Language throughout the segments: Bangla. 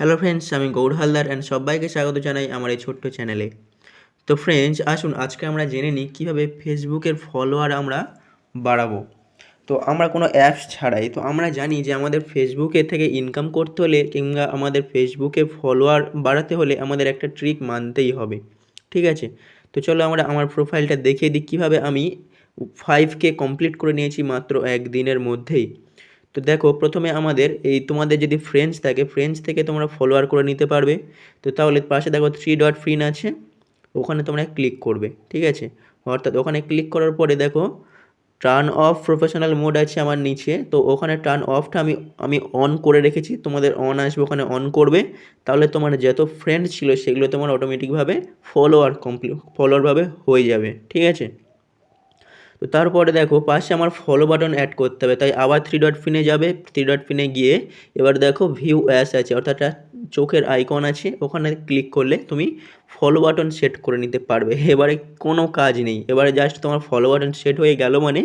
হ্যালো ফ্রেন্ডস, আমি গৌর হালদার অ্যান্ড সবাইকে স্বাগত জানাই আমার এই ছোট্ট চ্যানেলে। তো ফ্রেন্ডস, আসুন আজকে আমরা জেনে নিই কীভাবে ফেসবুকের ফলোয়ার আমরা বাড়াবো। তো আমরা কোনো অ্যাপস ছাড়াই তো আমরা জানি যে আমাদের ফেসবুকে থেকে ইনকাম করতে হলে কিংবা আমাদের ফেসবুকে ফলোয়ার বাড়াতে হলে আমাদের একটা ট্রিক মানতেই হবে, ঠিক আছে? তো চলো আমরা আমার প্রোফাইলটা দেখিয়ে দিই কীভাবে আমি 5K কমপ্লিট করে নিয়েছি মাত্র একদিনের মধ্যেই। তো দেখো, প্রথমে আমাদের এই তোমাদের যদি ফ্রেন্ডস থাকে, ফ্রেন্ডস থেকে তোমরা ফলোয়ার করে নিতে পারবে। তো তাহলে পাশে দেখো 3 ডট আছে, ওখানে তোমরা ক্লিক করবে, ঠিক আছে? অর্থাৎ ওখানে ক্লিক করার পরে দেখো টার্ন অফ প্রফেশনাল মোড আছে আমার নিচে, তো ওখানে টার্ন অফটা আমি অন করে রেখেছি, তোমাদের অন আসবে, ওখানে অন করবে। তাহলে তোমার যত ফ্রেন্ড ছিল সেগুলো তোমার অটোমেটিকভাবে ফলোয়ারভাবে হয়ে যাবে, ঠিক আছে? তো তারপরে দেখো পাশে আমার ফলো বাটন অ্যাড করতে হবে, তাই আবার 3 ডট যাবে। 3 ডট গিয়ে এবার দেখো ভিউ অ্যাস আছে, অর্থাৎ একটা চোখের আইকন আছে, ওখানে ক্লিক করলে তুমি ফলো বাটন সেট করে নিতে পারবে। এবারে কোনো কাজ নেই, এবারে জাস্ট তোমার ফলো বাটন সেট হয়ে গেল মানে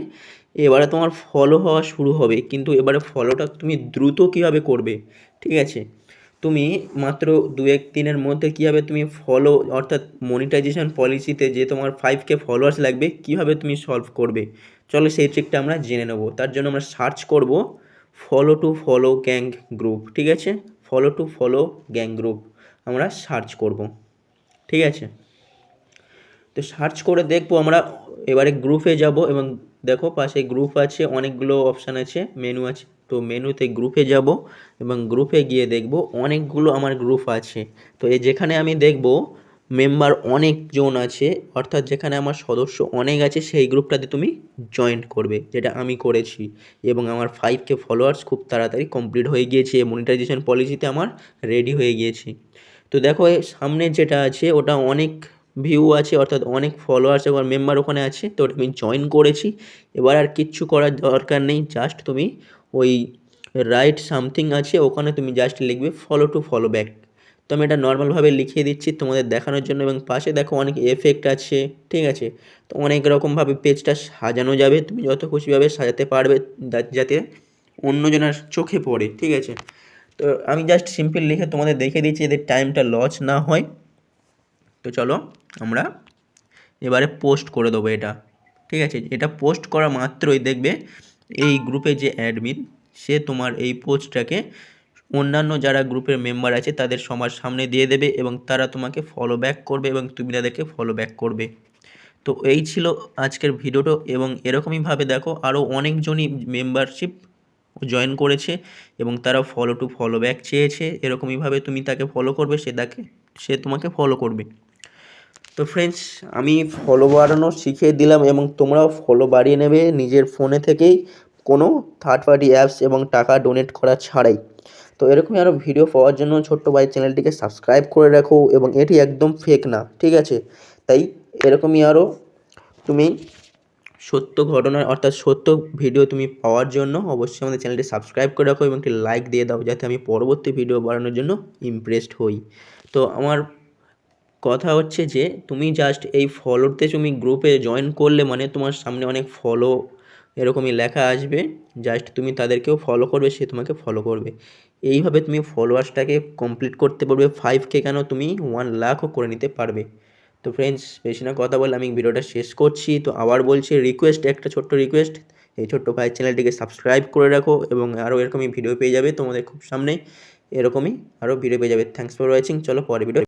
এবারে তোমার ফলো হওয়া শুরু হবে। কিন্তু এবারে ফলোটা তুমি দ্রুত কীভাবে করবে, ঠিক আছে? তুমি মাত্র 2-1 দিনের মধ্যে কীভাবে তুমি ফলো, অর্থাৎ মনিটাইজেশন পলিসিতে যে তোমার 5K ফলোয়ার্স লাগবে কীভাবে তুমি সলভ করবে, চলো সেই ট্রিকটা আমরা জেনে নেব। তার জন্য আমরা সার্চ করব ফলো গ্যাং গ্রুপ, ঠিক আছে? ফলো গ্যাং গ্রুপ আমরা সার্চ করব, ঠিক আছে? তো সার্চ করে দেখবো আমরা, এবারে গ্রুপে যাব এবং দেখো পাশে গ্রুপ আছে, অনেকগুলো অপশান আছে, মেনু আছে। তো মেনুতে গ্রুপে যাব এবং গ্রুপে গিয়ে দেখব অনেকগুলো আমার গ্রুপ আছে। তো যেখানে আমি দেখব মেম্বার অনেকজন আছে, অর্থাৎ যেখানে আমার সদস্য অনেক আছে, সেই গ্রুপটাতে তুমি জয়েন করবে, যেটা আমি করেছি। এবং আমার 5K ফলোয়ার্স খুব তাড়াতাড়ি কমপ্লিট হয়ে গিয়েছে, মনিটাইজেশন পলিসিতে আমার রেডি হয়ে গিয়েছি। তো দেখো সামনে যেটা আছে ওটা অনেক ভিউ আছে, অর্থাৎ অনেক ফলোয়ার্স এবং মেম্বার ওখানে আছে, তো ওটা আমি জয়েন করেছি। এবার আর কিচ্ছু করার দরকার নেই, জাস্ট তুমি ওই রাইট সামথিং আছে, ওখানে তুমি জাস্ট লিখবে ফলো ব্যাক। তো আমি এটা নর্মালভাবে লিখিয়ে দিচ্ছি তোমাদের দেখানোর জন্য। এবং পাশে দেখো অনেক এফেক্ট আছে, ঠিক আছে? তো অনেক রকমভাবে পেজটা সাজানো যাবে, তুমি যত খুশিভাবে সাজাতে পারবে যাতে অন্যজনের চোখে পড়ে, ঠিক আছে? তো আমি জাস্ট সিম্পল লিখে তোমাদের দেখিয়ে দিচ্ছি যাতে টাইমটা লস না হয়। তো চলো আমরা এবারে পোস্ট করে দেবো এটা, ঠিক আছে? এটা পোস্ট করা মাত্রই দেখবে এই গ্রুপে যে অ্যাডমিন, সে তোমার এই পোস্টটাকে অন্যান্য যারা গ্রুপের মেম্বার আছে তাদের সবার সামনে দিয়ে দেবে এবং তারা তোমাকে ফলো ব্যাক করবে এবং তুমি তাদেরকে ফলো ব্যাক করবে। তো এই ছিল আজকের ভিডিওটা। এবং এরকমইভাবে দেখো আরও অনেকজনই মেম্বারশিপ জয়েন করেছে এবং তারা ফলো ব্যাক চেয়েছে। এরকমইভাবে তুমি তাকে ফলো করবে, সে তোমাকে ফলো করবে। তো ফ্রেন্ডস, আমি ফলো বাড়ানো শিখিয়ে দিলাম এবং তোমরাও ফলো বাড়িয়ে নেবে নিজের ফোনে থেকেই, কোনো থার্ড পার্টি অ্যাপস এবং টাকা ডোনেট করা ছাড়াই। তো এরকমই আরও ভিডিও পাওয়ার জন্য ছোট্ট ভাই চ্যানেলটিকে সাবস্ক্রাইব করে রাখো, এবং এটি একদম ফেক না, ঠিক আছে? তাই এরকমই আরও তুমি সত্য ঘটনা, অর্থাৎ সত্য ভিডিও তুমি পাওয়ার জন্য অবশ্যই আমাদের চ্যানেলটি সাবস্ক্রাইব করে রাখো এবং একটি লাইক দিয়ে দাও, যাতে আমি পরবর্তী ভিডিও বানানোর জন্য ইমপ্রেসড হই। তো আমার কথা হচ্ছে যে তুমি জাস্ট এই ফলোতে তুমি গ্রুপে জয়েন করলে মানে তোমার সামনে অনেক ফলো এরকমই লেখা আসবে, জাস্ট তুমি তাদেরকেও ফলো করবে, সে তোমাকে ফলো করবে। এইভাবে তুমি ফলোয়ার্সটাকে কমপ্লিট করতে পারবে। 5K কেন, তুমি 1 লাখও করে নিতে পারবে। তো ফ্রেন্ডস, বেশি না কথা বলে আমি ভিডিওটা শেষ করছি। তো আবার বলছি, একটা ছোট্ট রিকোয়েস্ট, এই ছোট্ট ভাই চ্যানেলটিকে সাবস্ক্রাইব করে রাখো এবং আরও এরকমই ভিডিও পেয়ে যাবে তোমাদের খুব সামনে, এরকমই আরও ভিডিও পেয়ে যাবে। Thanks for watching. চলো পরে ভিডিও।